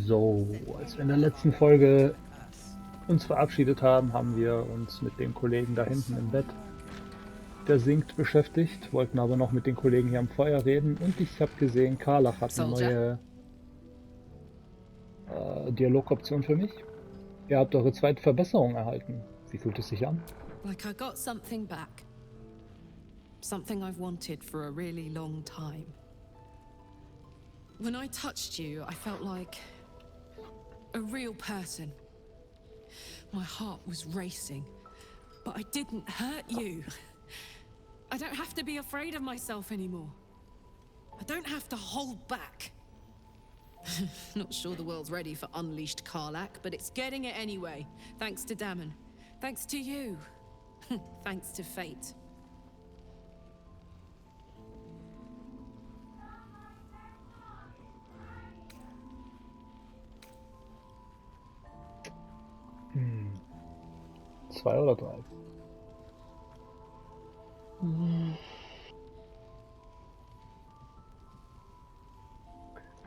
So, als wir in der letzten Folge uns verabschiedet haben, haben wir uns mit dem Kollegen da hinten im Bett, der singt, beschäftigt, wollten aber noch mit den Kollegen hier am Feuer reden und ich habe gesehen, Karlach hat eine neue Dialogoption für mich. Ihr habt eure zweite Verbesserung erhalten. Wie fühlt es sich an? Like I got something back. Something I've wanted for a really long time. When I touched you, I felt like a real person. My heart was racing, but I didn't hurt you. I don't have to be afraid of myself anymore. I don't have to hold back. Not sure the world's ready for unleashed Karlach, but it's getting it anyway. Thanks to Dammon. Thanks to you. Thanks to fate. Zwei oder drei?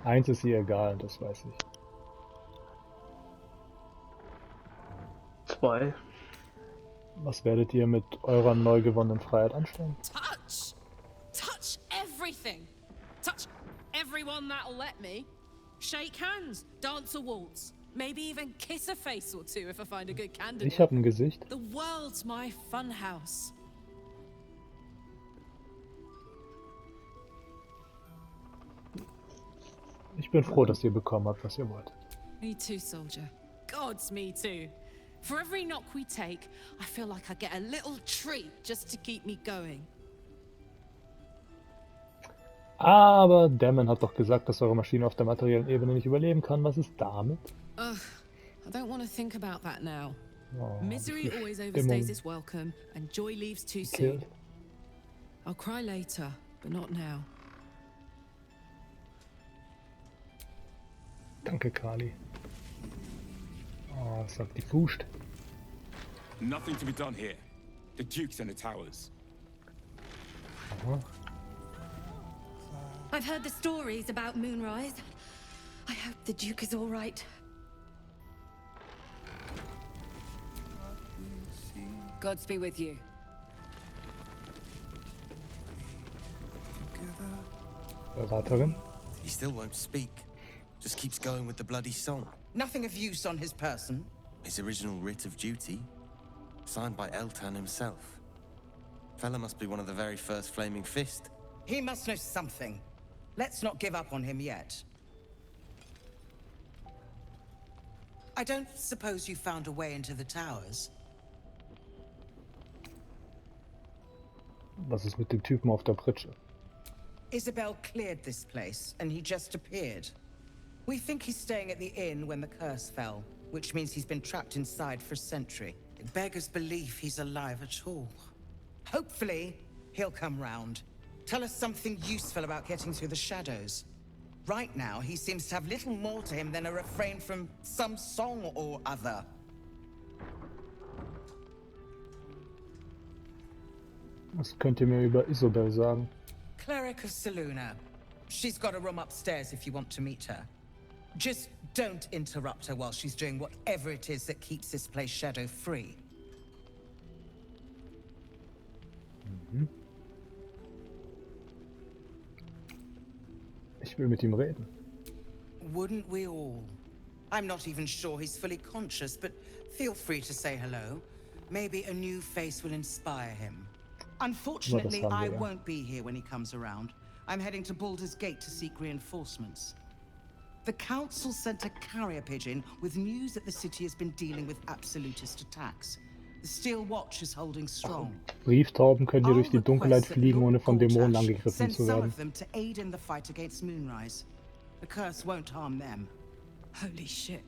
Eins ist ihr egal, das weiß ich. Zwei. Was werdet ihr mit eurer neu gewonnenen Freiheit anstellen? Touch! Touch everything! Touch everyone that'll let me. Shake hands, dance a waltz, maybe even kiss a face or two if I find a good candidate. Ich habe ein Gesicht. The world's my funhouse. Ich bin froh, dass ihr bekommen habt, was ihr wollt. Me too, soldier. Gods, me too. For every knock we take, I feel like I get a little treat just to keep me going. Aber Dammon hat doch gesagt, dass eure Maschine auf der materiellen Ebene nicht überleben kann. Was ist damit? Ugh, I don't want to think about that now. Oh, Misery always overstays its welcome, and joy leaves too soon. I'll cry later, but not now. Danke, Kali. Oh, sagt die Fust. Nothing to be done here. The Duke's in the towers. Aha. I've heard the stories about Moonrise. I hope the Duke is all right. Gods be with you. Beraterin? He still won't speak. Just keeps going with the bloody song. Nothing of use on his person. His original writ of duty, signed by Eltan himself. Fella must be one of the very first Flaming Fist. He must know something. Let's not give up on him yet. I don't suppose you found a way into the towers? Was ist mit dem Typen auf der Pritsche? Isabel cleared this place, and he just appeared. We think he's staying at the inn when the curse fell, which means he's been trapped inside for a century. It beggars belief he's alive at all. Hopefully, he'll come round. Tell us something useful about getting through the shadows. Right now, he seems to have little more to him than a refrain from some song or other. Was könnt ihr mir über Isabel sagen? Cleric of Saluna. She's got a room upstairs if you want to meet her. Just don't interrupt her while she's doing whatever it is that keeps this place shadow-free. Ich will mit ihm reden. Wouldn't we all? I'm not even sure he's fully conscious, but feel free to say hello. Maybe a new face will inspire him. Unfortunately, I won't be here when he comes around. I'm heading to Baldur's Gate to seek reinforcements. The Council sent a carrier pigeon with news that the city has been dealing with absolutist attacks. The Steel Watch is holding strong. Brieftauben können hier durch die Dunkelheit fliegen, ohne von Dämonen angegriffen zu Some werden. of them to aid in the fight against Moonrise. The curse won't harm them. Holy shit.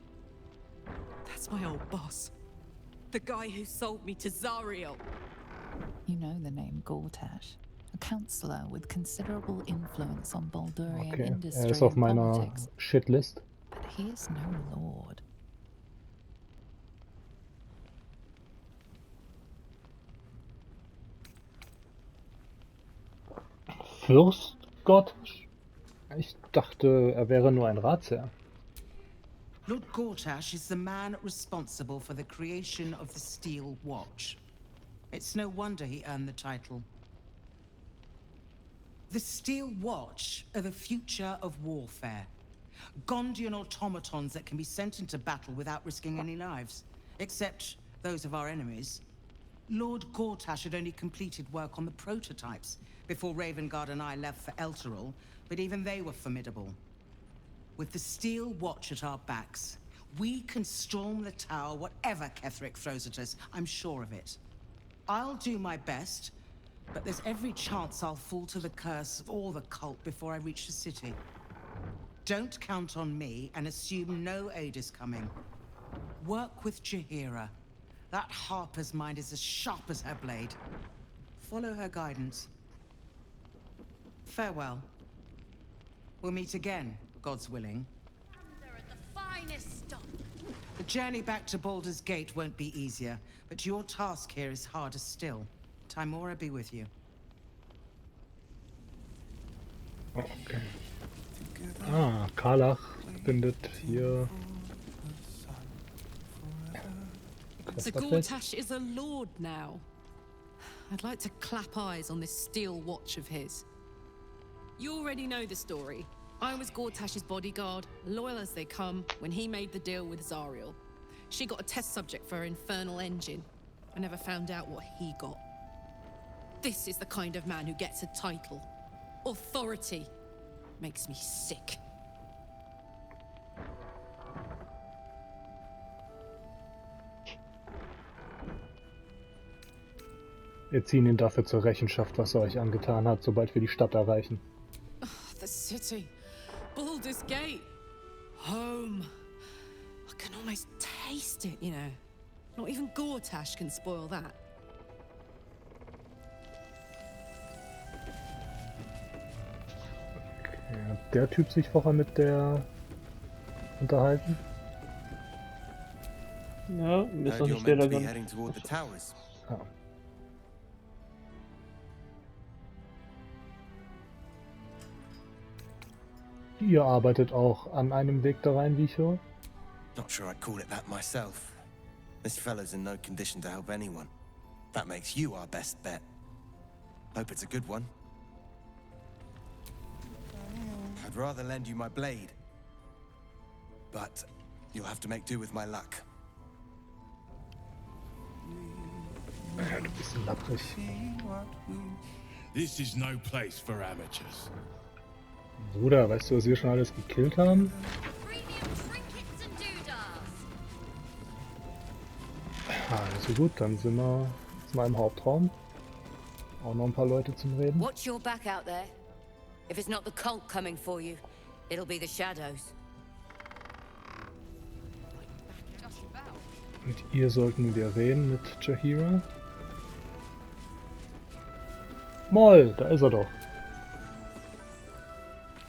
That's my old boss. The guy who sold me to Zariel. You know the name Gortash, a counselor with considerable influence on Baldurian Okay, industry ist auf and meiner politics. Shitlist. But he is no lord. Fürstgott? Echt? dachte, er wäre nur ein Ratsherr. Lord Gortash is the man responsible for the creation of the Steel Watch. It's no wonder he earned the title. The Steel Watch are the future of warfare. Gondian automatons that can be sent into battle without risking any lives. Except those of our enemies. Lord Gortash had only completed work on the prototypes before Ravengard and I left for Elturel, but even they were formidable. With the Steel Watch at our backs, we can storm the tower whatever Ketheric throws at us, I'm sure of it. I'll do my best, but there's every chance I'll fall to the curse or the cult before I reach the city. Don't count on me and assume no aid is coming. Work with Jaheira. That Harper's mind is as sharp as her blade. Follow her guidance. Farewell. We'll meet again, God's willing. They're at the finest stuff. The journey back to Baldur's Gate won't be easier, but your task here is harder still. Timora be with you. Okay. Ah, Karlach bindet hier. So Gortash is a lord now. I'd like to clap eyes on this steel watch of his. You already know the story. I was Gortash's bodyguard, loyal as they come, when he made the deal with Zariel. She got a test subject for her infernal engine. I never found out what he got. This is the kind of man who gets a title. Authority. Makes me sick. Wir ziehen ihn dafür zur Rechenschaft, was er euch angetan hat, sobald wir die Stadt erreichen. The city. Baldur's Gate. Home. I can almost taste it, you know. Not even Gortash can spoil that. Okay, hat der Typ sich vorher mit der unterhalten? Ja, mir ist noch Heard you're nicht der meant to be dann. heading toward the towers. Ah. Ihr arbeitet auch an einem Weg da rein, wie ich höre? Not sure I'd call it that myself. This fellow's in no condition to help anyone. That makes you our best bet. Hope it's a good one. I'd rather lend you my blade. But you'll have to make do with my luck. Ja, du bist lapprig. This is no place for amateurs. Bruder, weißt du, was wir schon alles gekillt haben? Premium trinkets and doodahs. Also gut, dann sind wir jetzt mal im Hauptraum. Auch noch ein paar Leute zum Reden. Watch your back out there. If it's not the cult coming for you, it'll be the shadows. Mit ihr sollten wir reden, mit Jaheira. Moll, da ist er doch.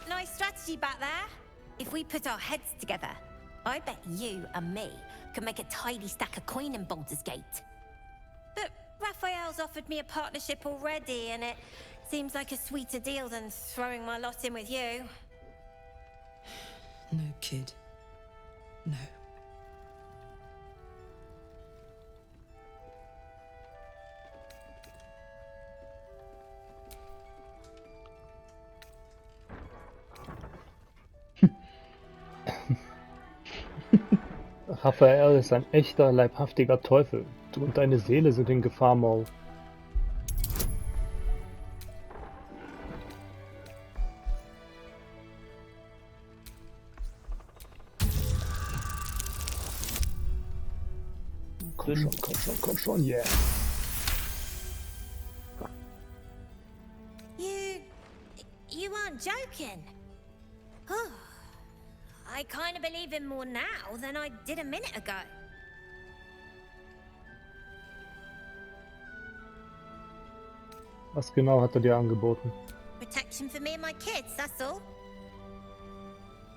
Nice strategy back there. If we put our heads together, I bet you and me could make a tidy stack of coin in Baldur's Gate. But Raphael's offered me a partnership already, and it seems like a sweeter deal than throwing my lot in with you. No, kid. No. Raphael ist ein echter, leibhaftiger Teufel. Du und deine Seele sind in Gefahr, Maul. Komm schon, komm schon, komm schon, yeah. You aren't joking. I kind of believe him more now than I did a minute ago. Was genau hat er dir angeboten? Protection for me and my kids, that's all.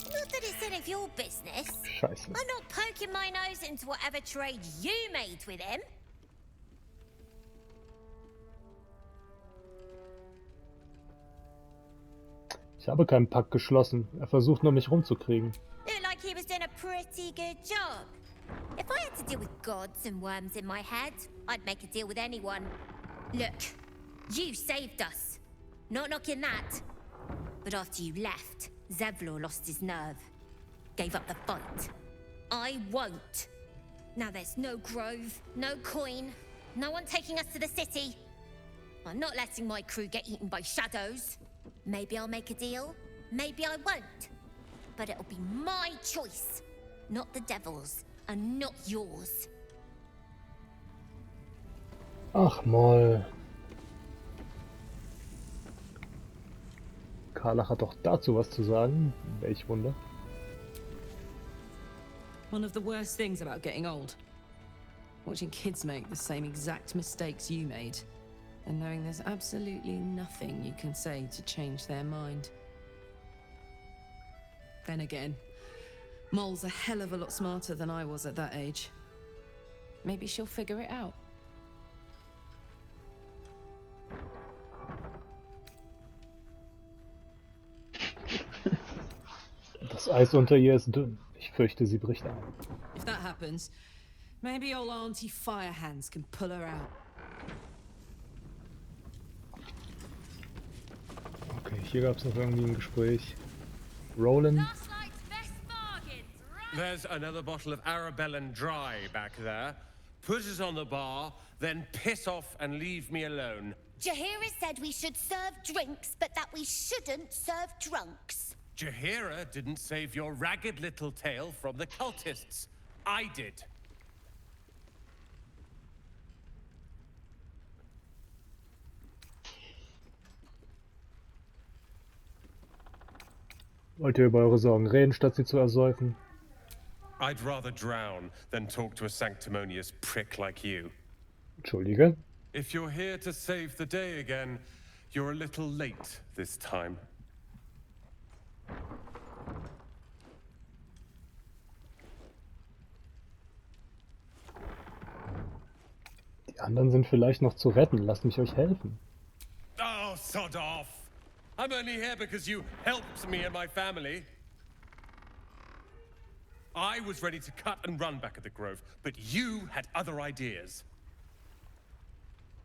Not that it's any of your business. Scheiße. I'm not poking my nose into whatever trade you made with him. Ich habe keinen Pakt geschlossen. Er versucht nur, mich rumzukriegen. Looked like he was doing a pretty good job. If I had to deal with gods and worms in my head, I'd make a deal with anyone. Look, you saved us. Not knocking that. But after you left, Zevlor lost his nerve. Gave up the fight. I won't. Now there's no grove, no coin, no one taking us to the city. I'm not letting my crew get eaten by shadows. Maybe I'll make a deal, maybe I won't. But it'll be my choice, not the devil's, and not yours. Ach Moll. Karlach hat doch dazu was zu sagen. Welch Wunder. One of the worst things about getting old. Watching kids make the same exact mistakes you made. And knowing there's absolutely nothing you can say to change their mind. Then again, Moll's a hell of a lot smarter than I was at that age. Maybe she'll figure it out. Das Eis unter ihr ist dünn. Ich fürchte, sie bricht ein. If that happens, maybe old Auntie Firehands can pull her out. Okay, hier gab es noch irgendwie ein Gespräch. Roland. There's another bottle of Arabellan Dry back there. Put it on the bar, then piss off and leave me alone. Jahira said we should serve drinks, but that we shouldn't serve drunks. Jahira didn't save your ragged little tail from the cultists. I did. Wollt ihr über eure Sorgen reden, statt sie zu ersäufen? I'd rather drown than talk to a sanctimonious prick like you. Entschuldige. If you're here to save the day again, you're a little late this time. Die anderen sind vielleicht noch zu retten. Lasst mich euch helfen. Oh, sod off! I'm only here because you helped me and my family. I was ready to cut and run back at the Grove, but you had other ideas.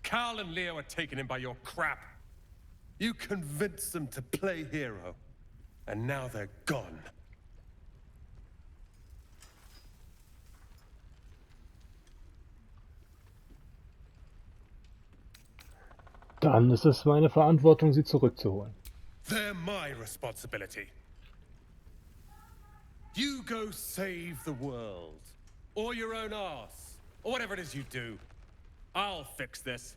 Carl and Leo were taken in by your crap. You convinced them to play hero, and now they're gone. Dann ist es meine Verantwortung, sie zurückzuholen. They're my responsibility. You go save the world, or your own arse, or whatever it is you do. I'll fix this.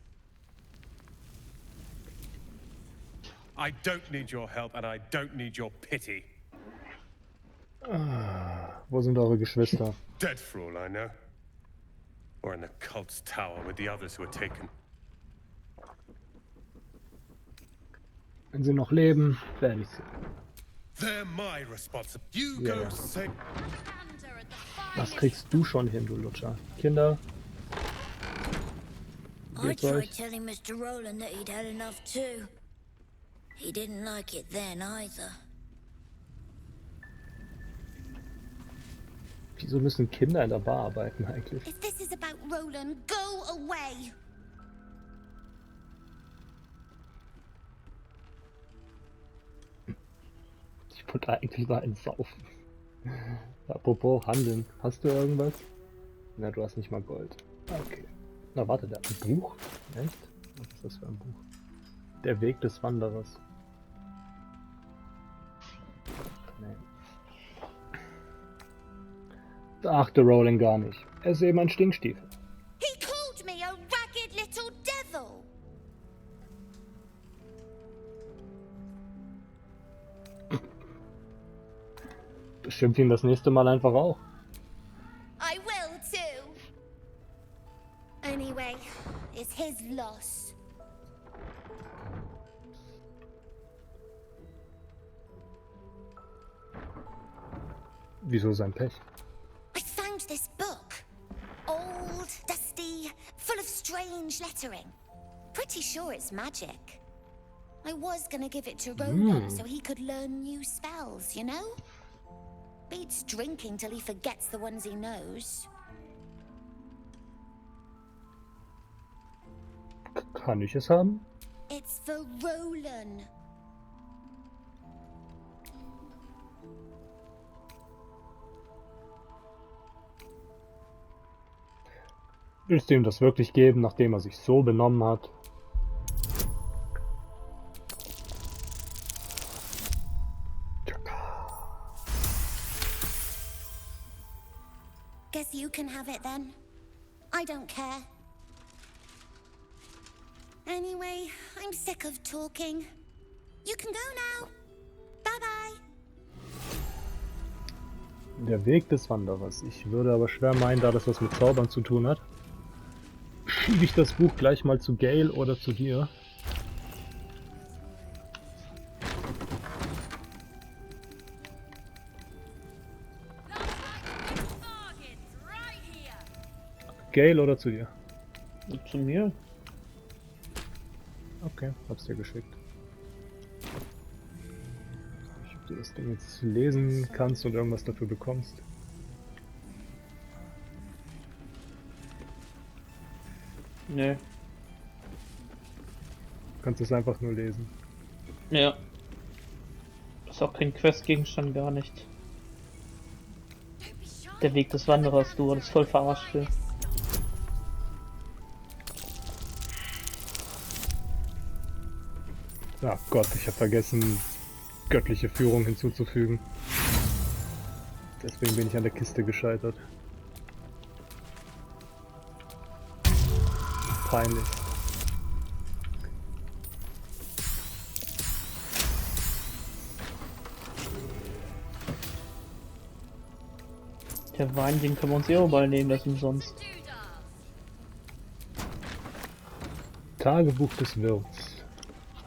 I don't need your help, and I don't need your pity. Wo sind eure Geschwister? Dead for all I know. Or in the cult's tower with the others who were taken. Wenn sie noch leben, werde ich sie. They're my responsibility. You go save. Was kriegst du schon hin, du Lutscher? Kinder? I tried telling Mr. Roland that he'd had enough too. He didn't like it then either. Wieso müssen Kinder in der Bar arbeiten eigentlich? If this is about Roland, go away. Ich wollte eigentlich mal einen saufen. Apropos Handeln. Hast du irgendwas? Na, du hast nicht mal Gold. Okay. Na, warte, der hat ein Buch? Echt? Was ist das für ein Buch? Der Weg des Wanderers. Nee. Da achte Rowling gar nicht. Er ist eben ein Stinkstiefel. He called me a ragged little devil. Beschimpf ihn das nächste Mal einfach auch. I will too. Anyway, it's his loss. Wieso sein Pech? I found this book. Old, dusty, full of strange lettering. Pretty sure it's magic. I was gonna give it to Roland so he could learn new spells, you know? Beats drinking till he forgets the ones he knows. Kann ich es haben? It's for Roland. Willst du ihm das wirklich geben, nachdem er sich so benommen hat? Guess you can have it then. I don't care. Anyway, I'm sick of talking. You can go now. Bye-bye. Der Weg des Wanderers. Ich würde aber schwer meinen, da das was mit Zaubern zu tun hat, schiebe ich das Buch gleich mal zu Gale oder zu dir. Gale oder zu dir? Zu mir? Okay, hab's dir geschickt. Ob du das Ding jetzt lesen kannst und irgendwas dafür bekommst. Nee. Du kannst es einfach nur lesen. Ja. Ist auch kein Questgegenstand, gar nicht. Der Weg des Wanderers, du wurdest voll verarscht. Für. Ach Gott, ich habe vergessen, göttliche Führung hinzuzufügen. Deswegen bin ich an der Kiste gescheitert. Peinlich. Der Wein, den können wir uns eh auch mal nehmen, das ist umsonst. Tagebuch des Wirts.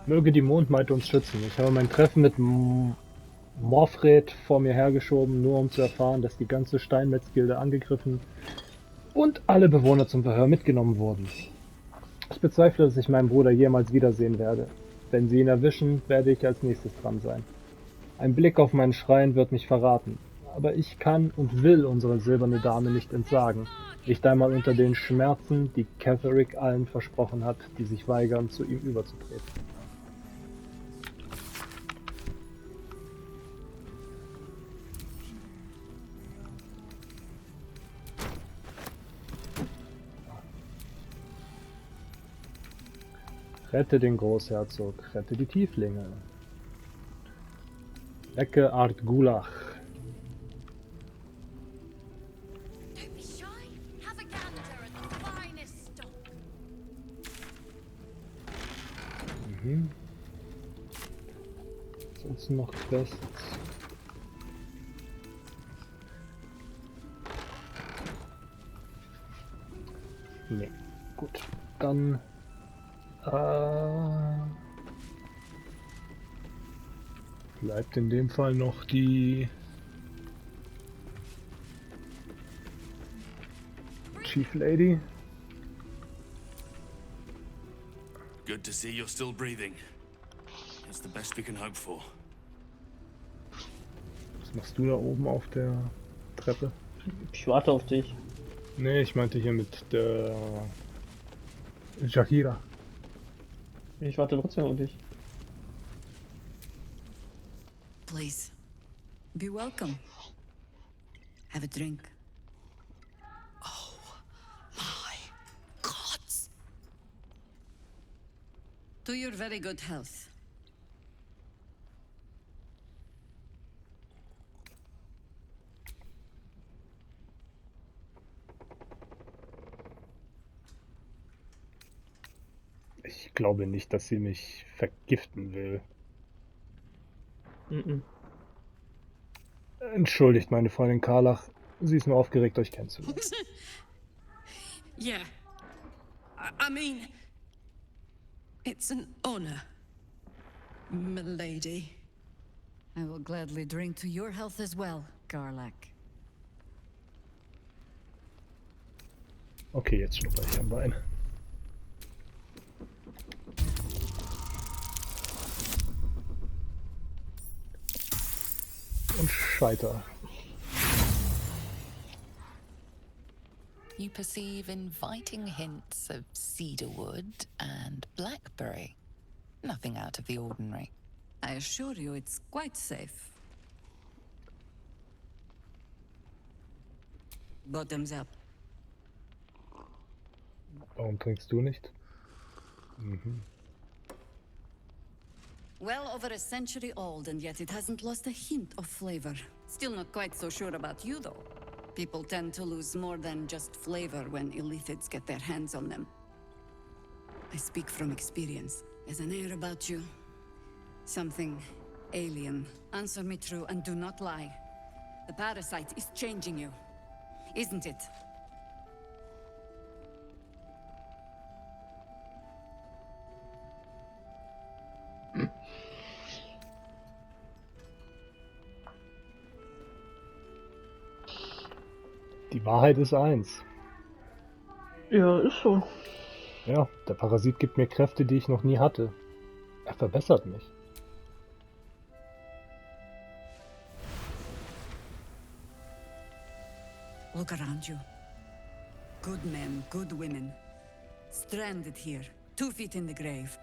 Möge die Mondmeite uns schützen. Ich habe mein Treffen mit Morfred vor mir hergeschoben, nur um zu erfahren, dass die ganze Steinmetzgilde angegriffen und alle Bewohner zum Verhör mitgenommen wurden. Ich bezweifle, dass ich meinen Bruder jemals wiedersehen werde. Wenn sie ihn erwischen, werde ich als nächstes dran sein. Ein Blick auf meinen Schrein wird mich verraten. Aber ich kann und will unsere silberne Dame nicht entsagen. Nicht einmal unter den Schmerzen, die Catherick allen versprochen hat, die sich weigern, zu ihm überzutreten. Rette den Großherzog, rette die Tieflinge. Ecke Art Gulach. Mhm. Sonst noch Quests. Nee, gut. Dann bleibt in dem Fall noch die Chief Lady. Good to see you're still breathing. It's the best we can hope for. Was machst du da oben auf der Treppe? Ich warte auf dich. Nee, ich meinte hier mit der Jahira. Ich warte trotzdem auf dich. Please, be welcome. Have a drink. Oh my gods! To your very good health. Ich glaube nicht, dass sie mich vergiften will. Entschuldigt meine Freundin Karlach, sie ist nur aufgeregt, euch kennenzulernen. Yeah. I mean, it's an honor, milady. I will gladly drink to your health as well, Garlack. Okay, jetzt schnupper ich am Bein. Und scheiter. You perceive inviting hints of cedarwood and blackberry. Nothing out of the ordinary. I assure you it's quite safe. Bottoms up. Warum trinkst du nicht? Mhm. Well over a century old, and yet it hasn't lost a hint of flavor. Still not quite so sure about you, though. People tend to lose more than just flavor when illithids get their hands on them. I speak from experience. There's an air about you. Something alien. Answer me true and do not lie. The parasite is changing you, isn't it? Die Wahrheit ist eins. Ja, ist so. Ja, der Parasit gibt mir Kräfte, die ich noch nie hatte. Er verbessert mich. Look around you. Good men, good women. Stranded here, 2 feet in the grave.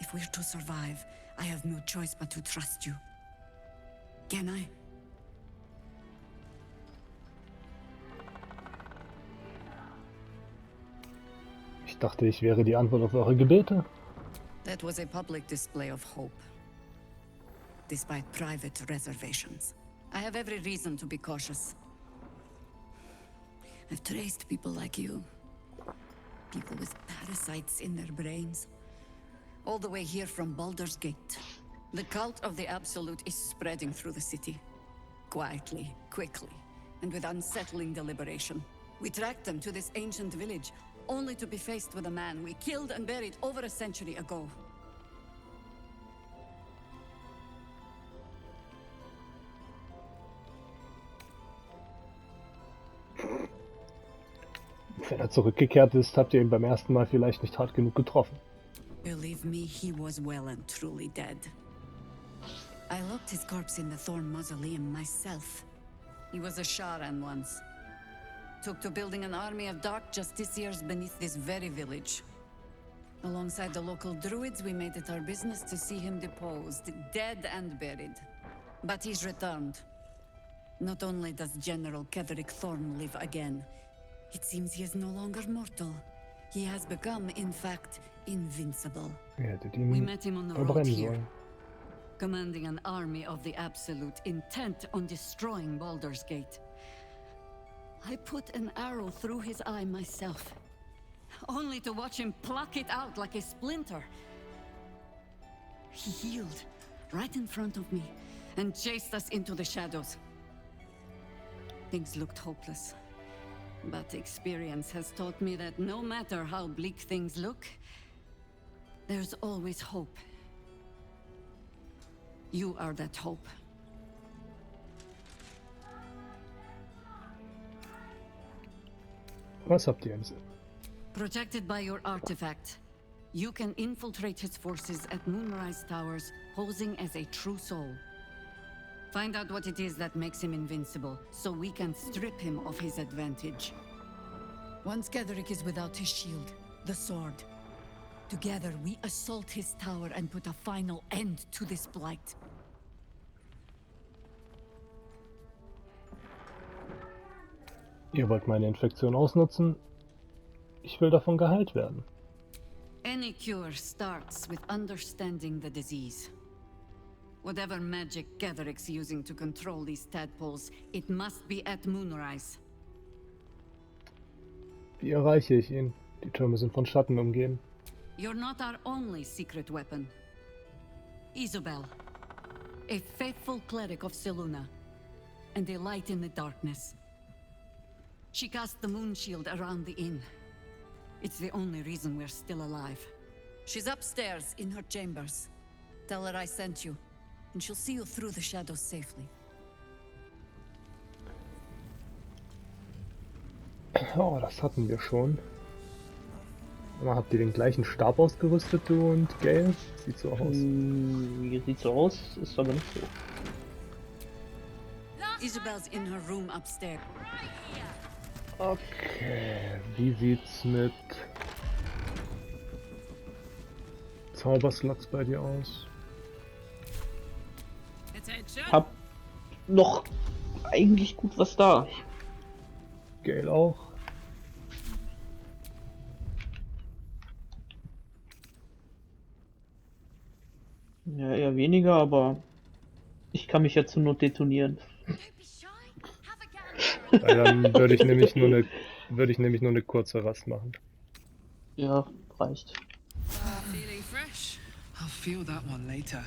If we're to survive, I have no choice but to trust you. Can I? Ich dachte, ich wäre die Antwort auf eure Gebete. That was a public display of hope, despite private reservations. I have every reason to be cautious. I've traced people like you. People with parasites in their brains. All the way here from Baldur's Gate. The cult of the Absolute is spreading through the city. Quietly, quickly, and with unsettling deliberation. We tracked them to this ancient village, only to be faced with a man we killed and buried over a century ago. Wenn er zurückgekehrt ist, habt ihr ihn beim ersten Mal vielleicht nicht hart genug getroffen. Believe me, he was well and truly dead. I locked his corpse in the Thorn Mausoleum myself. He was a Sharan once. Took to building an army of dark justiciars beneath this very village. Alongside the local druids, we made it our business to see him deposed, dead and buried. But he's returned. Not only does General Ketheric Thorn live again, it seems he is no longer mortal. He has become, in fact, invincible. We met him on the road here, commanding an army of the Absolute, intent on destroying Baldur's Gate. I put an arrow through his eye myself, only to watch him pluck it out like a splinter. He healed right in front of me and chased us into the shadows. Things looked hopeless, but experience has taught me that no matter how bleak things look, there's always hope. You are that hope. Was habt ihr im Sinn? Protected by your artifact, you can infiltrate his forces at Moonrise Towers, posing as a true soul. Find out what it is that makes him invincible, so we can strip him of his advantage. Once Ketheric is without his shield, the sword, together we assault his tower and put a final end to this blight. Ihr wollt meine Infektion ausnutzen? Ich will davon geheilt werden. Any cure starts with understanding the disease. Whatever magic Ketheric's using to control these tadpoles, it must be at Moonrise. Wie erreiche ich ihn? Die Türme sind von Schatten umgeben. You're not our only secret weapon. Isabel, a faithful cleric of Selûne, and a light in the darkness. She cast the moon shield around the inn. It's the only reason we're still alive. She's upstairs in her chambers. Tell her I sent you, and she'll see you through the shadows safely. Oh, das hatten wir schon. Aber habt ihr den gleichen Stab ausgerüstet, du und Gale? Sieht so aus. Wie sieht so aus? Ist aber nicht so. Isabel's in her room upstairs. Okay, wie sieht's mit Zauberslots bei dir aus? Hab noch eigentlich gut was da. Gale auch. Ja, eher weniger, aber ich kann mich ja zur Not detonieren. Weil dann würde ich nämlich nur eine kurze Rast machen. Ja, reicht. Feeling fresh? I'll feel that one later.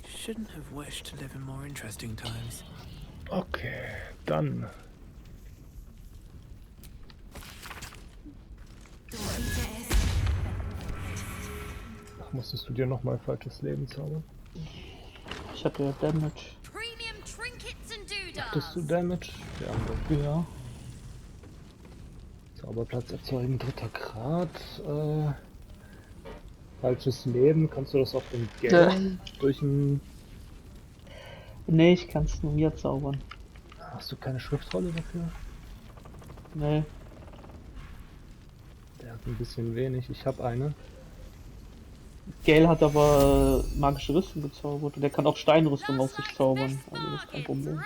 Shouldn't have wished to live in more interesting times. Okay, dann. Ach, musstest du dir nochmal falsches Leben zaubern? Ich hatte ja Damage. Hattest du Damage? Der andere. Ja. Zauberplatz erzeugen, 3. Grad. Falsches Leben, kannst du das auf den Gale durch ein... Nee, ich kann es nur mir zaubern. Hast du keine Schriftrolle dafür? Nee. Der hat ein bisschen wenig, ich habe eine. Gale hat aber magische Rüstung gezaubert und er kann auch Steinrüstung auf sich zaubern, also das ist kein Problem.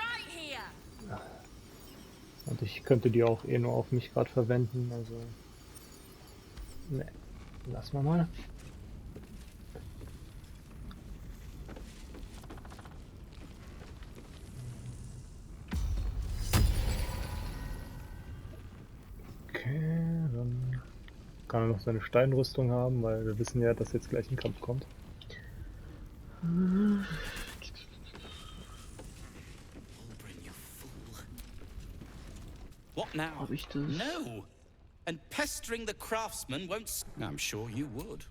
Und ich könnte die auch eh nur auf mich gerade verwenden, also... Ne, lass mal. Okay, dann kann er noch seine Steinrüstung haben, weil wir wissen ja, dass jetzt gleich ein Kampf kommt. What now? Hab ich das? No! And pestering the craftsman won't... I'm sure you would.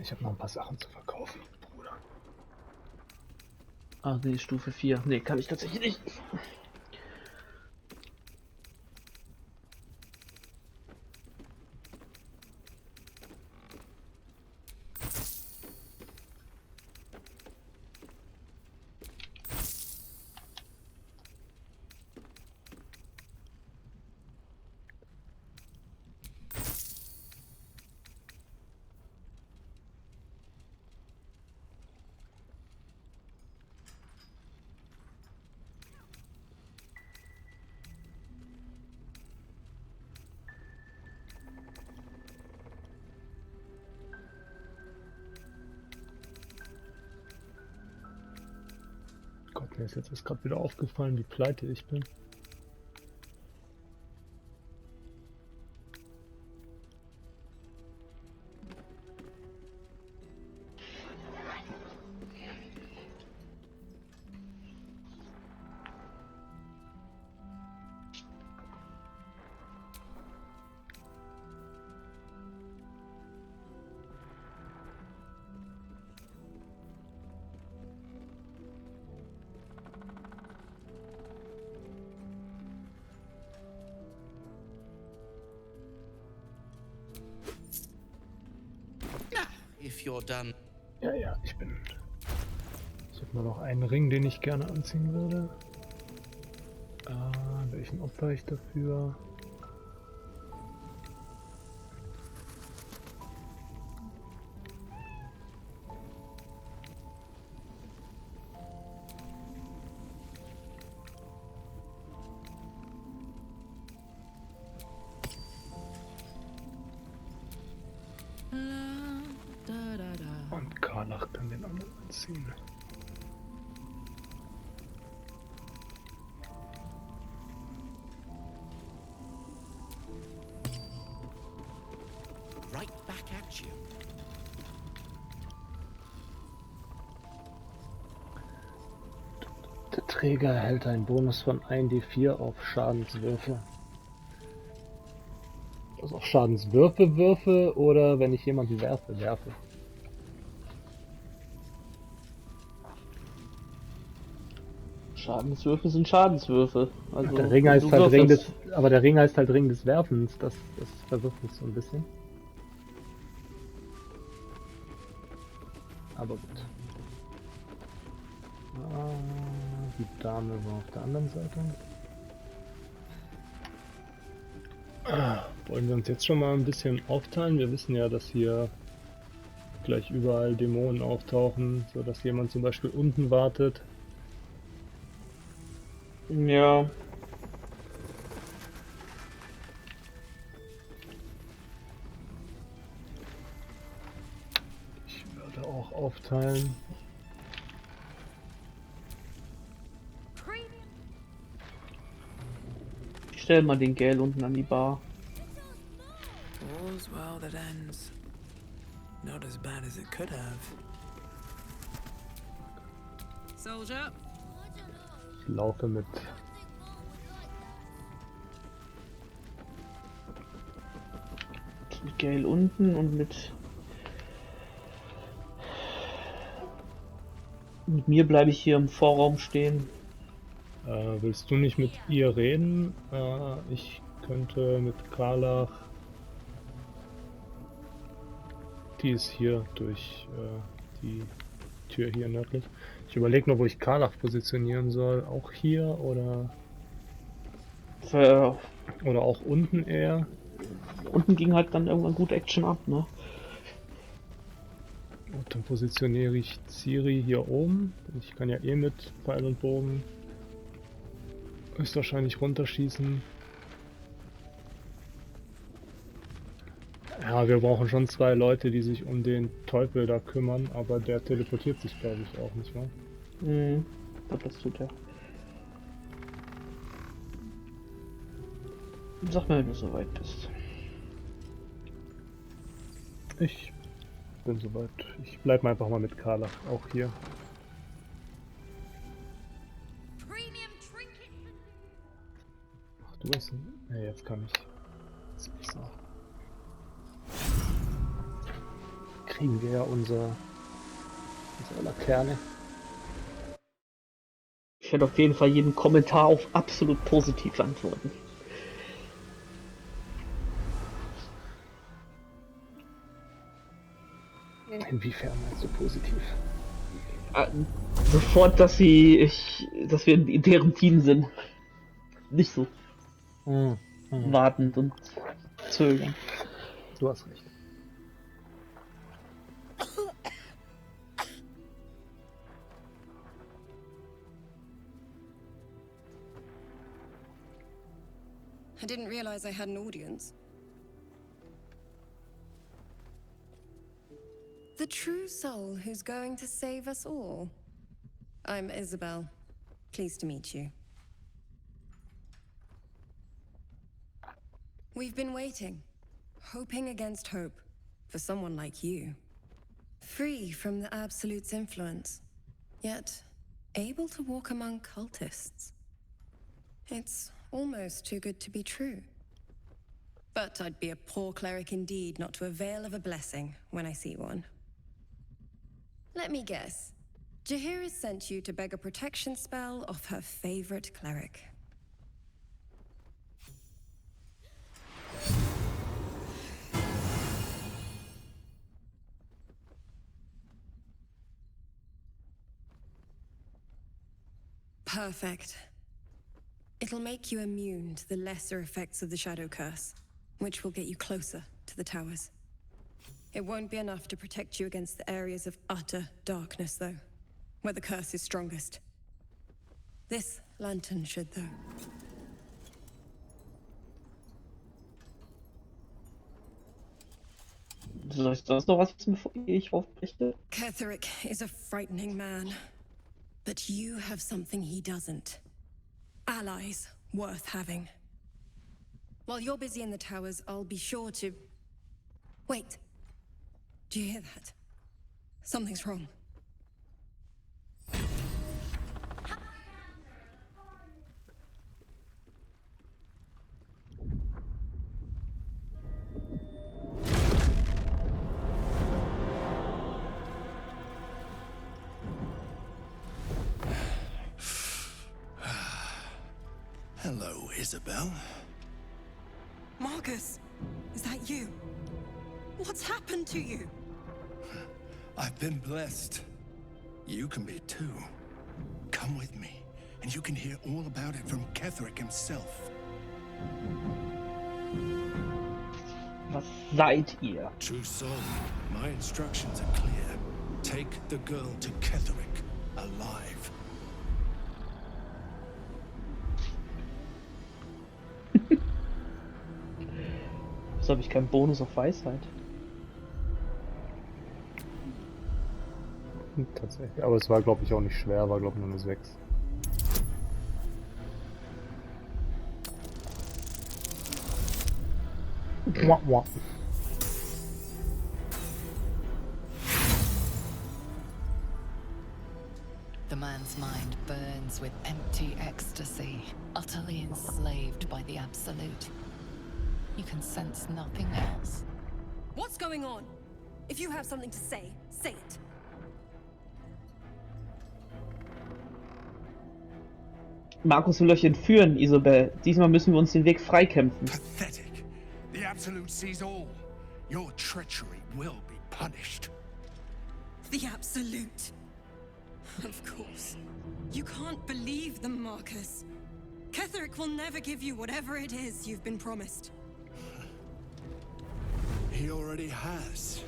Ich habe noch ein paar Sachen zu verkaufen, Bruder. Ah, nee, Stufe 4. Nee, kann ich tatsächlich nicht. Gott, mir ist jetzt erst gerade wieder aufgefallen, wie pleite ich bin. If you're done. Ja, ich bin. Ich habe nur noch einen Ring, den ich gerne anziehen würde. Welchen opfer ich dafür? Und Karlach kann den anderen anziehen. Right back at you. Der Träger erhält einen Bonus von 1d4 auf Schadenswürfe. Also auf Schadenswürfe würfe oder wenn ich jemanden werfe. Schadenswürfe sind Schadenswürfe. Also, der Ring heißt halt Ring des, aber der Ring heißt halt Ring des Werfens. Das verwirrt mich so ein bisschen. Aber gut. Die Dame war auf der anderen Seite. Wollen wir uns jetzt schon mal ein bisschen aufteilen? Wir wissen ja, dass hier gleich überall Dämonen auftauchen, sodass jemand zum Beispiel unten wartet. Ja. Ich würde auch aufteilen. Ich stell mal den Gale unten an die Bar. All's well that ends. Not as bad as it could have. Soldier. Ich laufe mit Gale unten und mit mir bleibe ich hier im Vorraum stehen. Willst du nicht mit ihr reden? Ich könnte mit Karlach. Die ist hier durch die Tür hier nördlich. Ich überlege nur, wo ich Karlach positionieren soll. Auch hier oder auch unten eher. Unten ging halt dann irgendwann gut Action ab, ne? Und dann positioniere ich Ciri hier oben. Ich kann ja eh mit Pfeil und Bogen höchstwahrscheinlich runterschießen. Ja, wir brauchen schon 2 Leute, die sich um den Teufel da kümmern, aber der teleportiert sich, glaube ich, auch nicht wahr? Mhm, ich glaube, das tut er. Sag mal, wenn du soweit bist. Ich bin soweit. Ich bleib einfach mal mit Karlach auch hier. Ach, du bist... Ja, jetzt kann ich. Das ist besser. Kriegen wir ja unsere Laterne. Ich werde auf jeden Fall jeden Kommentar auf absolut positiv antworten. Inwiefern meinst du positiv? Sofort, dass wir in deren Team sind. Nicht so wartend und zögern. Du hast recht. I didn't realize I had an audience. The true soul who's going to save us all. I'm Isabel. Pleased to meet you. We've been waiting, hoping against hope, for someone like you. Free from the Absolute's influence, yet able to walk among cultists. It's almost too good to be true. But I'd be a poor cleric indeed not to avail of a blessing when I see one. Let me guess. Jaheira sent you to beg a protection spell off her favorite cleric. Perfect. It'll make you immune to the lesser effects of the Shadow Curse, which will get you closer to the towers. It won't be enough to protect you against the areas of utter darkness, though, where the curse is strongest. This lantern should, though. Soll ich sonst noch was wissen, bevor ich aufbreche? Ketherick is a frightening man, but you have something he doesn't. Allies worth having. While you're busy in the towers, I'll be sure to... Wait. Do you hear that? Something's wrong. Hello, Isabel. Marcus, is that you? What's happened to you? I've been blessed. You can be too. Come with me. and you can hear all about it from Ketherick himself. Was seid ihr? True soul, my instructions are clear. Take the girl to Ketherick, alive. Wieso habe ich keinen Bonus auf Weisheit? Tatsächlich, aber es war glaube ich auch nicht schwer, war glaube ich nur eine 6. Wah, wah. The man's mind burns with empty ecstasy, utterly enslaved by the absolute. You can sense nothing else. What's going on? If you have something to say, say it. Markus will euch entführen, Isobel. Diesmal müssen wir uns den Weg freikämpfen. Pathetic. The Absolute sees all. Your treachery will be punished. The Absolute. Of course. You can't believe them, Marcus. Ketherick will never give you whatever it is you've been promised. He already has.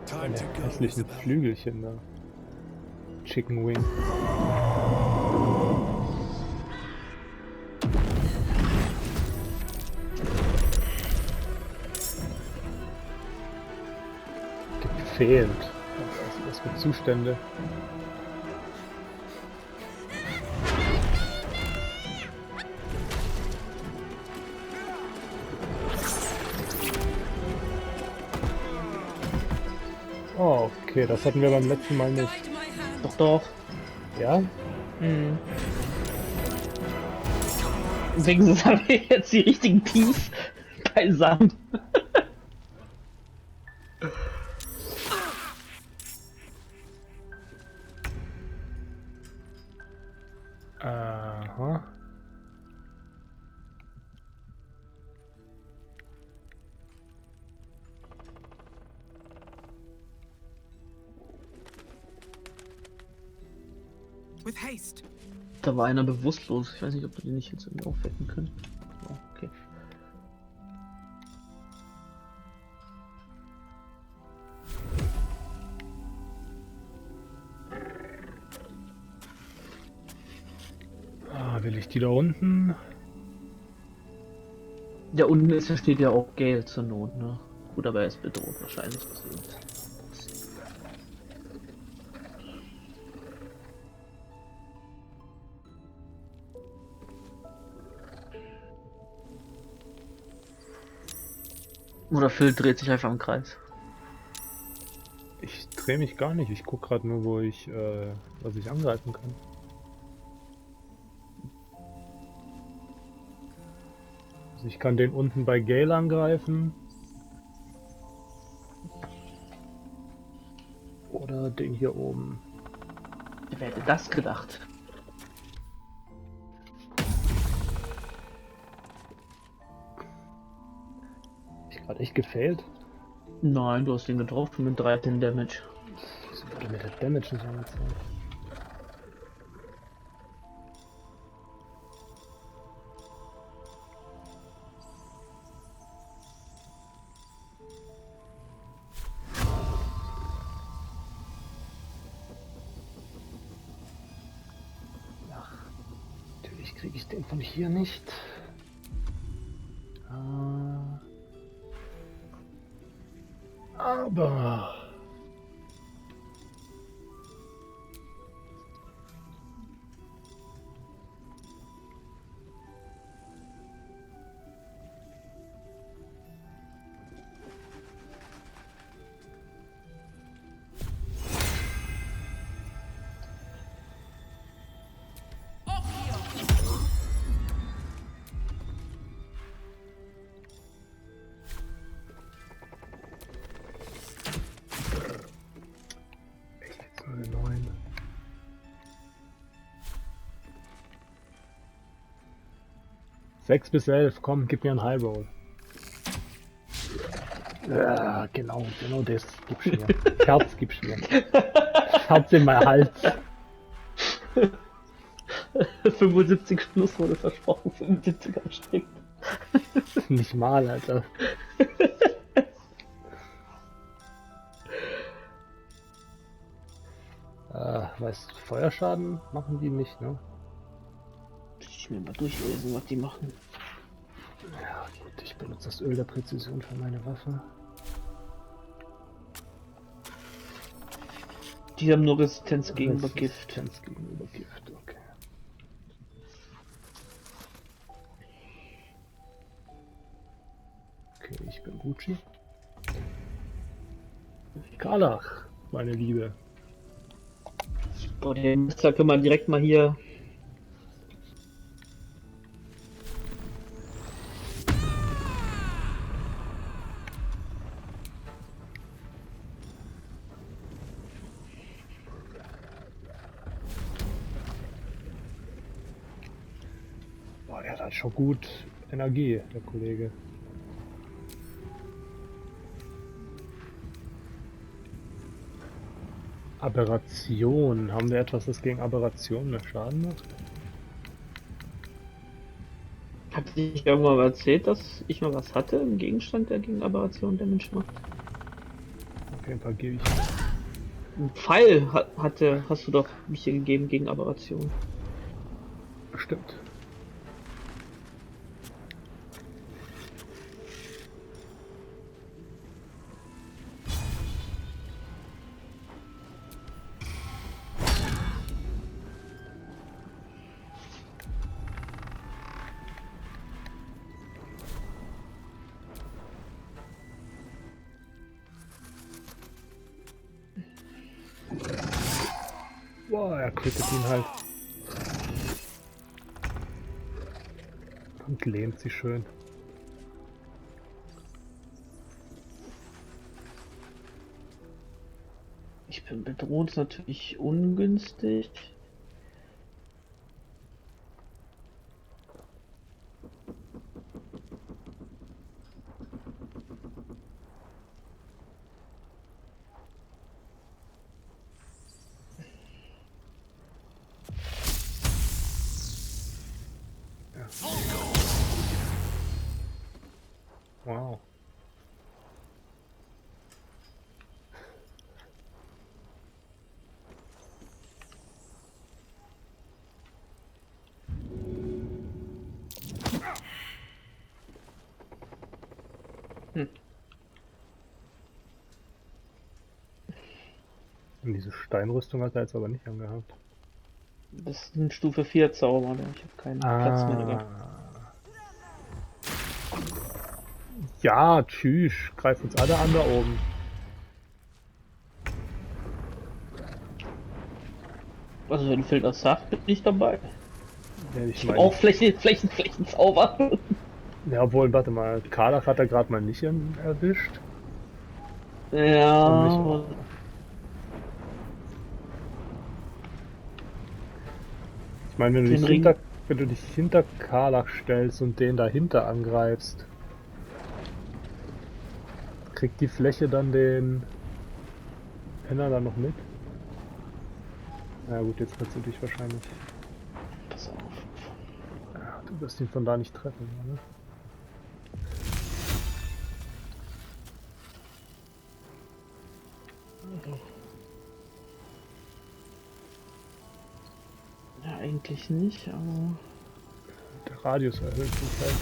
Seine hässlichen Flügelchen da. Chicken Wing. Gefehlt. Was für Zustände. Oh, okay, das hatten wir beim letzten Mal nicht. Doch, doch. Ja? Mhm. Deswegen haben wir jetzt die richtigen Teams beisammen. Aha. With haste. Da war einer bewusstlos. Ich weiß nicht, ob wir den nicht jetzt irgendwie aufwecken können. Oh, okay. Ah, will ich die da unten? Da unten ist, steht ja auch Gale zur Not, ne? Gut, aber er ist bedroht wahrscheinlich. Deswegen. Oder Phil dreht sich einfach im Kreis. Ich drehe mich gar nicht. Ich gucke gerade nur, wo ich, was ich angreifen kann. Also ich kann den unten bei Gale angreifen. Oder den hier oben. Wer hätte das gedacht? Hat echt gefailt? Nein, du hast ihn getroffen mit 13 Damage. Wieso wurde mir der Damage nicht angezeigt? Ach, natürlich kriege ich den von hier nicht. Aber Sechs bis 11, komm, gib mir einen High Roll. Ja, genau das gib's mir. Herz gib's mir. Herz in mein Hals. 75 plus wurde versprochen, 75 anstrengend. Nicht mal, Alter. Weißt du, Feuerschaden machen die nicht, ne? Muss ich mir mal durchlesen, was die machen. Ja gut, ich benutze das Öl der Präzision für meine Waffe. Die haben nur Resistenz gegenüber Gift. Resistenz gegenüber Gift, okay. Okay, ich bin Gucci. Karlach, meine Liebe. Boah, den Meister können wir direkt mal hier. Boah, er hat schon gut Energie, der Kollege. Aberration. Haben wir etwas, das gegen Aberration mehr Schaden macht? Hat sich irgendwann mal erzählt, dass ich mal was hatte, einen Gegenstand, der gegen Aberration Damage macht? Auf jeden Fall gebe ich. Ein Pfeil hast du doch mich hier gegeben gegen Aberration. Stimmt. Boah, er crittet ihn halt. Und lehnt sich schön. Ich bin bedroht, ist natürlich ungünstig. Wow. Und diese Steinrüstung hat er jetzt aber nicht angehabt. Das ist ein Stufe 4 Zauber, ich habe keinen Platz mehr gehabt. Ja, tschüss. Greif uns alle an da oben. Also wenn Phil das sagt, bin ich dabei. Ja, ich meine auch Flächenzauber. Ja, obwohl, warte mal, Karlach hat er gerade mal nicht erwischt. Ja. Ich meine, wenn du dich hinter Karlach stellst und den dahinter angreifst, kriegt die Fläche dann den Penner dann noch mit? Na gut, jetzt kannst du dich wahrscheinlich. Pass auf. Ja, du wirst ihn von da nicht treffen, oder? Ja, eigentlich nicht, aber... Der Radius erhöht sich halt.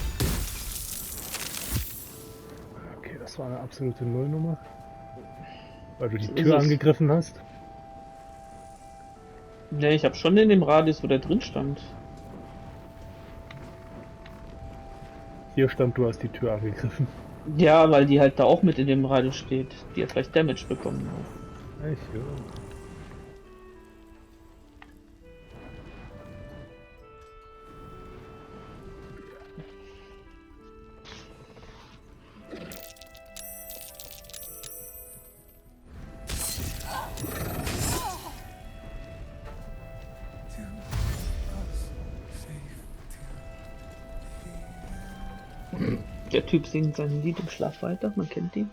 Okay, das war eine absolute Nullnummer. Weil du die Tür angegriffen hast. Ne, ich habe schon in dem Radius, wo der drin stand. Hier stand, du hast die Tür angegriffen. Ja, weil die halt da auch mit in dem Radius steht, die ja vielleicht Damage bekommen hat. Echt, ja. Der Typ singt sein Lied im Schlaf weiter, man kennt ihn.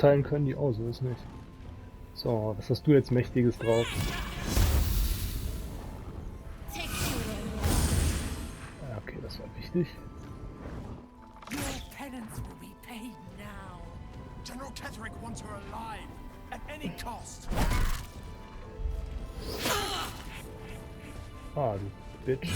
austeilen können die. Oh, so ist nicht. So, was hast du jetzt Mächtiges drauf? Ja, okay, das war wichtig. Your penance will be paid now. General Ketherick wants her alive, at any cost. Ah, du Bitch.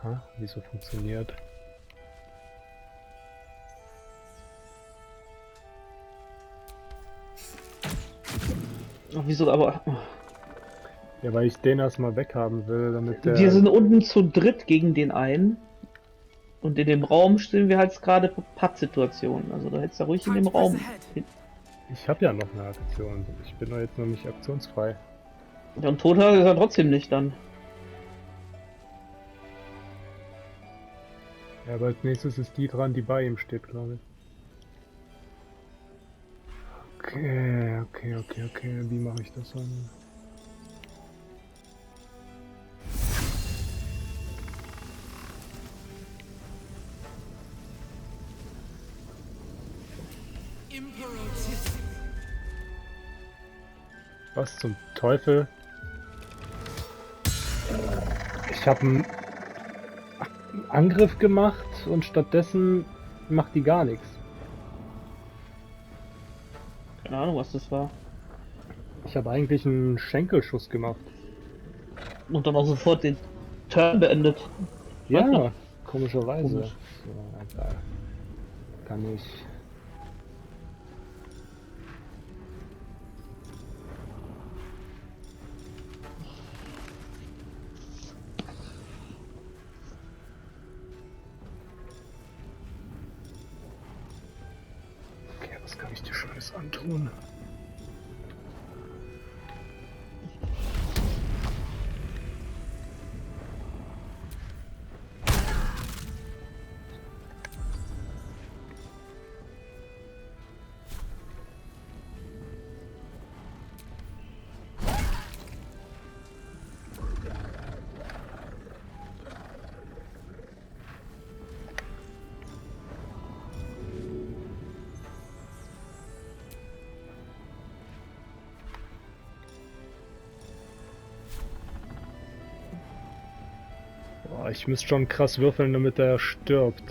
Ha, wieso funktioniert? Ach, wieso aber? Ja, weil ich den erstmal weghaben will, damit der... Wir sind unten zu dritt gegen den einen. Und in dem Raum stehen wir halt gerade Pattsituation. Also da hättest du ruhig in dem Raum. Ich habe ja noch eine Aktion. Ich bin doch jetzt noch nicht aktionsfrei. Ja, und Toter ist er trotzdem nicht dann. Ja, aber als nächstes ist die dran, die bei ihm steht, glaube ich. Okay. Wie mache ich das dann? Was zum Teufel? Ich habe einen Angriff gemacht und stattdessen macht die gar nichts. Keine Ahnung, was das war. Ich habe eigentlich einen Schenkelschuss gemacht. Und dann auch sofort den Turn beendet. Ja, komischerweise. Komisch. So, Alter. Kann ich... Okay, was kann ich dir Schönes antun? Boah, ich müsste schon krass würfeln, damit er stirbt.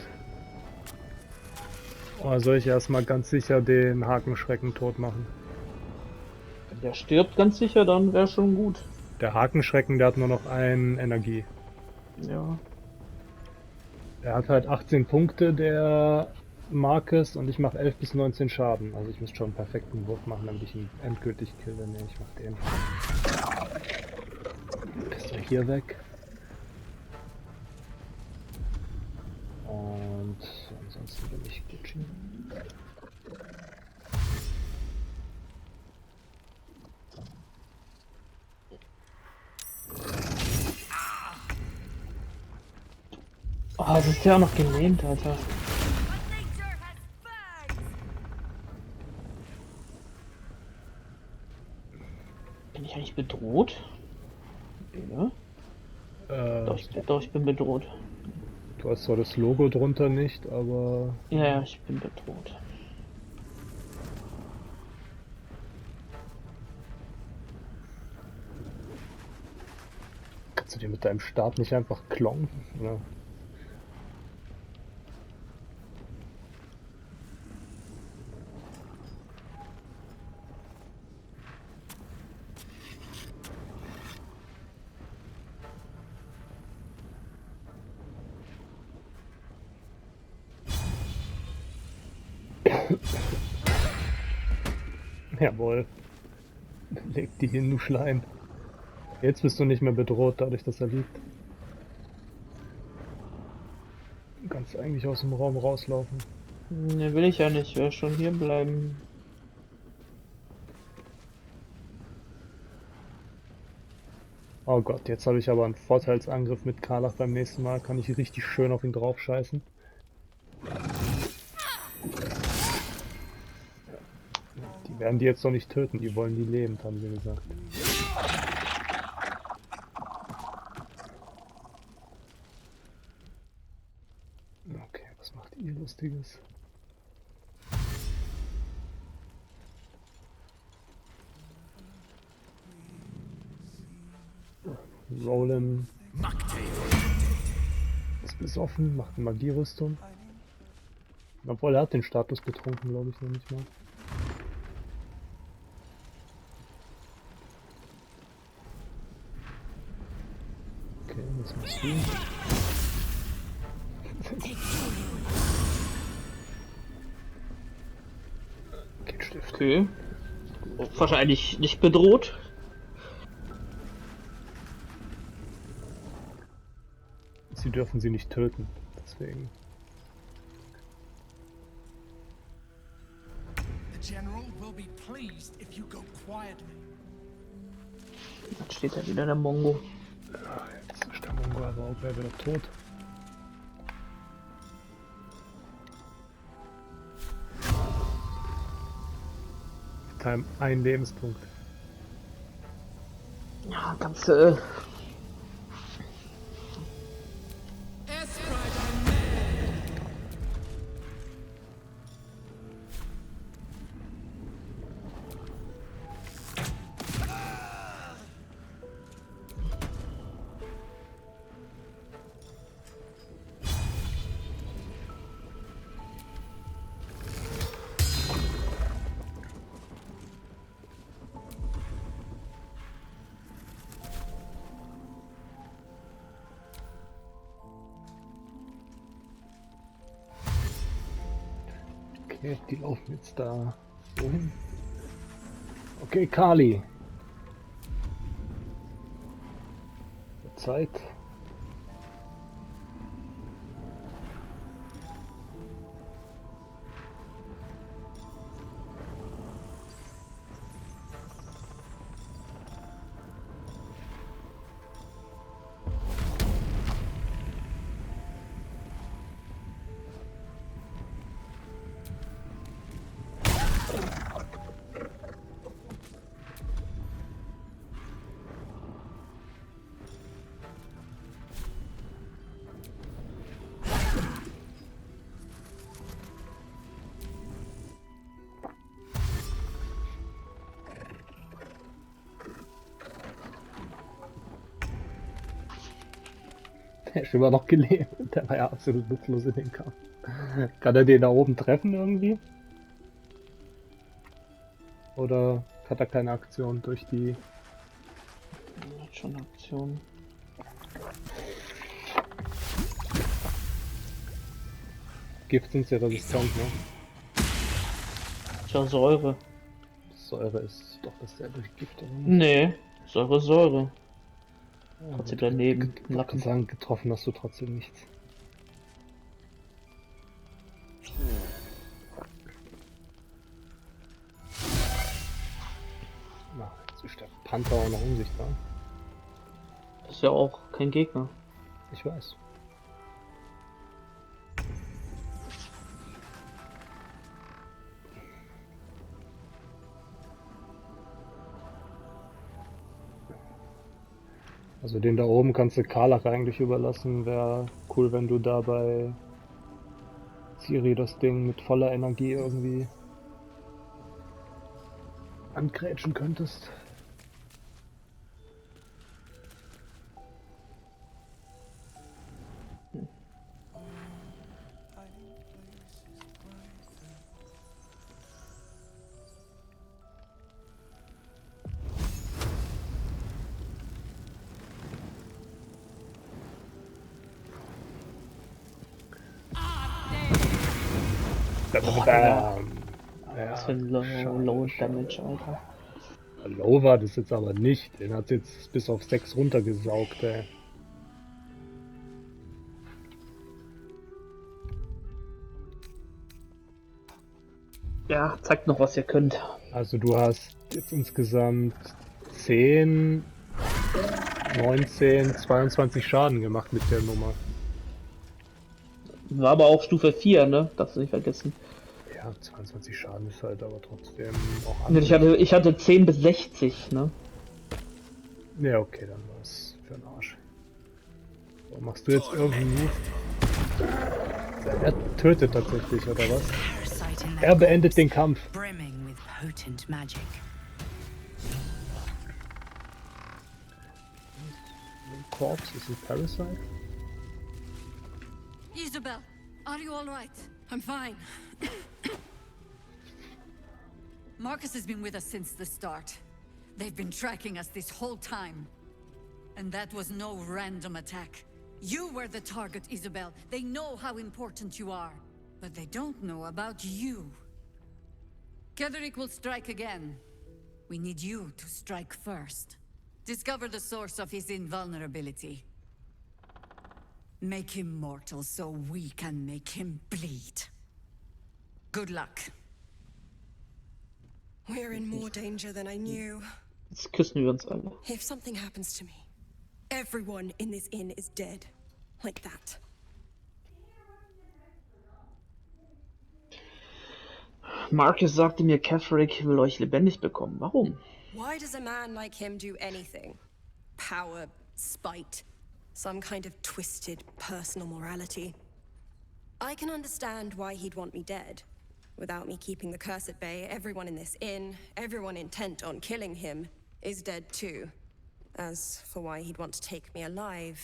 Oder soll ich erstmal ganz sicher den Hakenschrecken tot machen? Wenn der stirbt ganz sicher, dann wäre schon gut. Der Hakenschrecken, der hat nur noch 1 Energie. Ja. Er hat halt 18 Punkte, der Marcus, und ich mache 11 bis 19 Schaden. Also ich muss schon einen perfekten Wurf machen, damit ich ihn endgültig kille. Ne, ich mach den. Ist er hier weg? Und ansonsten bin ich Gucci. Oh, das ist ja auch noch gelähmt, Alter. Bin ich eigentlich bedroht? Ja. Doch, ich bin bedroht. Du hast zwar das Logo drunter nicht, aber... Ja, ich bin bedroht. Kannst du dir mit deinem Stab nicht einfach klonken? Ja. Jawohl. Leg die hin, du Schleim. Jetzt bist du nicht mehr bedroht, dadurch, dass er liegt. Du kannst eigentlich aus dem Raum rauslaufen. Ne, will ich ja nicht. Ich will schon hier bleiben. Oh Gott, jetzt habe ich aber einen Vorteilsangriff mit Karlach beim nächsten Mal. Kann ich richtig schön auf ihn drauf scheißen. Die werden die jetzt doch nicht töten, die wollen die lebend, haben sie gesagt. Okay, was macht ihr Lustiges? Roland ist besoffen, macht eine Magierüstung. Obwohl er hat den Status betrunken, glaube ich, noch nicht mal. Okay, was machst du? Kittstift. Okay. Wahrscheinlich nicht bedroht. Sie dürfen sie nicht töten, deswegen. The General will be pleased if you go quietly. Jetzt steht da wieder der Mongo. Ja, jetzt ist der Mongo aber auch wieder tot. Time ein Lebenspunkt. Ja, ganz Okay, die laufen jetzt da so hin. Okay, Kali. Zeit. Der ist immer noch gelebt. Der war ja absolut nutzlos in dem Kampf. Kann er den da oben treffen irgendwie? Oder hat er keine Aktion durch die... Hat schon Aktion. Gift sind ja resistent, ne? Tja, Säure. Säure ist doch dasselbe wie Gift, oder? Nee, Säure, Säure. Ja, Trotzdem daneben. Ich kann sagen, getroffen hast du trotzdem nichts. Na, jetzt ist der Panther auch noch unsichtbar. Das ist ja auch kein Gegner. Ich weiß. Also den da oben kannst du Karlach eigentlich überlassen. Wäre cool, wenn du da bei Ciri das Ding mit voller Energie irgendwie angrätschen könntest. Boah, ja. Was für ein Low Damage, Alter. Low war das jetzt aber nicht. Den hat jetzt bis auf 6 runtergesaugt, ey. Ja, zeigt noch, was ihr könnt. Also du hast jetzt insgesamt 10, 19, 22 Schaden gemacht mit der Nummer. War aber auch Stufe 4, ne? Darfst du nicht vergessen. Ja, 22 Schaden ist halt aber trotzdem auch Ich hatte 10 bis 60, ne? Ja, okay, dann war es für den Arsch. So, machst du jetzt irgendeinen Move? Er tötet tatsächlich, oder was? Er beendet den Kampf. Corpse ist ein Parasite? Isabel, are you all right? I'm fine. Marcus has been with us since the start. They've been tracking us this whole time. And that was no random attack. You were the target, Isabel. They know how important you are. But they don't know about you. Ketherick will strike again. We need you to strike first. Discover the source of his invulnerability. Make him mortal so we can make him bleed. Good luck. We're in more danger than I knew. Jetzt küssen wir uns alle. If something happens to me, everyone in this inn is dead. Like that. Marcus sagte mir, Ketherick will euch lebendig bekommen. Warum? Why does a man like him do anything? Power, spite, some kind of twisted personal morality. I can understand why he'd want me dead. Without me keeping the curse at bay, everyone in this inn, everyone intent on killing him, is dead too. As for why he'd want to take me alive,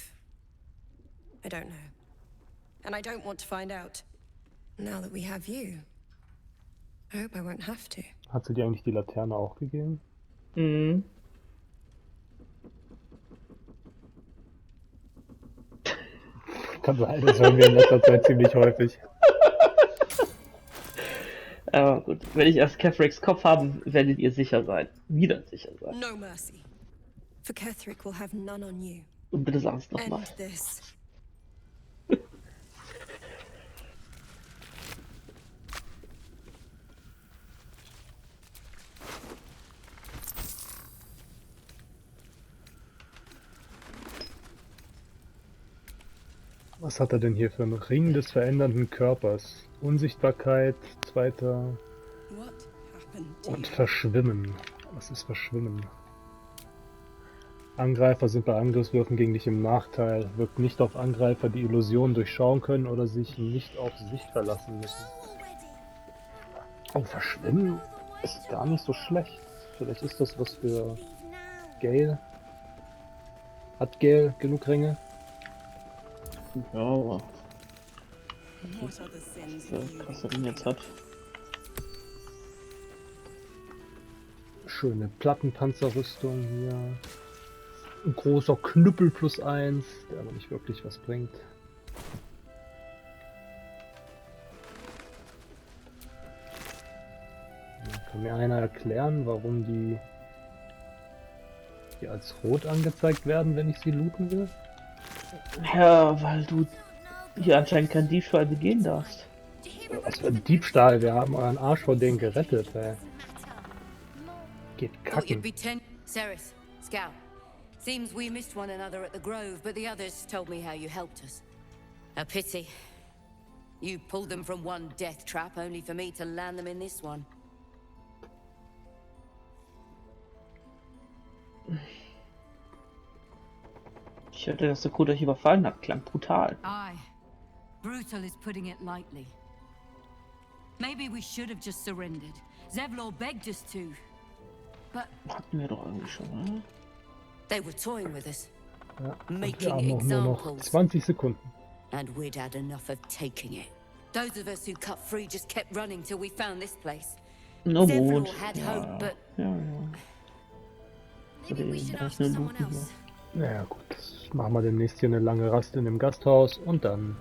I don't know. And I don't want to find out. Now that we have you, I hope I won't have to. Hat sie dir eigentlich die Laterne auch gegeben? Mhm. Kann sein, das hören wir in letzter Zeit ziemlich häufig. Aber gut, wenn ich erst Kethericks Kopf habe, werdet ihr sicher sein. Wieder sicher sein. No mercy. For Ketherick will have none on you. Und bitte sag es nochmal. End this. Was hat er denn hier für einen Ring des verändernden Körpers? Unsichtbarkeit, zweiter. Und Verschwimmen. Was ist Verschwimmen? Angreifer sind bei Angriffswürfen gegen dich im Nachteil. Wirkt nicht auf Angreifer, die Illusionen durchschauen können oder sich nicht auf Sicht verlassen müssen. Oh, Verschwimmen ist gar nicht so schlecht. Vielleicht ist das was für Gale. Hat Gale genug Ringe? Ja, aber was er denn jetzt hat. Schöne Plattenpanzerrüstung hier. Ein großer Knüppel +1, der aber nicht wirklich was bringt. Kann mir einer erklären, warum die als rot angezeigt werden, wenn ich sie looten will? Ja, weil du hier anscheinend kein Diebstahl begehen darfst. Was für ein Diebstahl, wir haben euren Arsch vor denen gerettet, ey. Geht kacken. Ceres, Scout. Seems we missed one another at the Grove, but the others told me how you helped us. A pity. You pulled them from one death trap, only for me to land them in this one. Ich hörte, dass der Bruder dich überfallen hat. Klang brutal. Aye. Brutal is putting it lightly. Maybe we should have just surrendered. Zevlor begged us to. But hatten wir doch irgendwie schon, oder? They were toying with us. Ja, making wir haben nur noch examples. 20 Sekunden. And we'd had enough of taking it. Those of us who cut free just kept running till we found this place. No Zevlor gut. had Ja, hope, but ja. Maybe we should ask someone else. Naja gut, machen wir demnächst hier eine lange Rast in dem Gasthaus und dann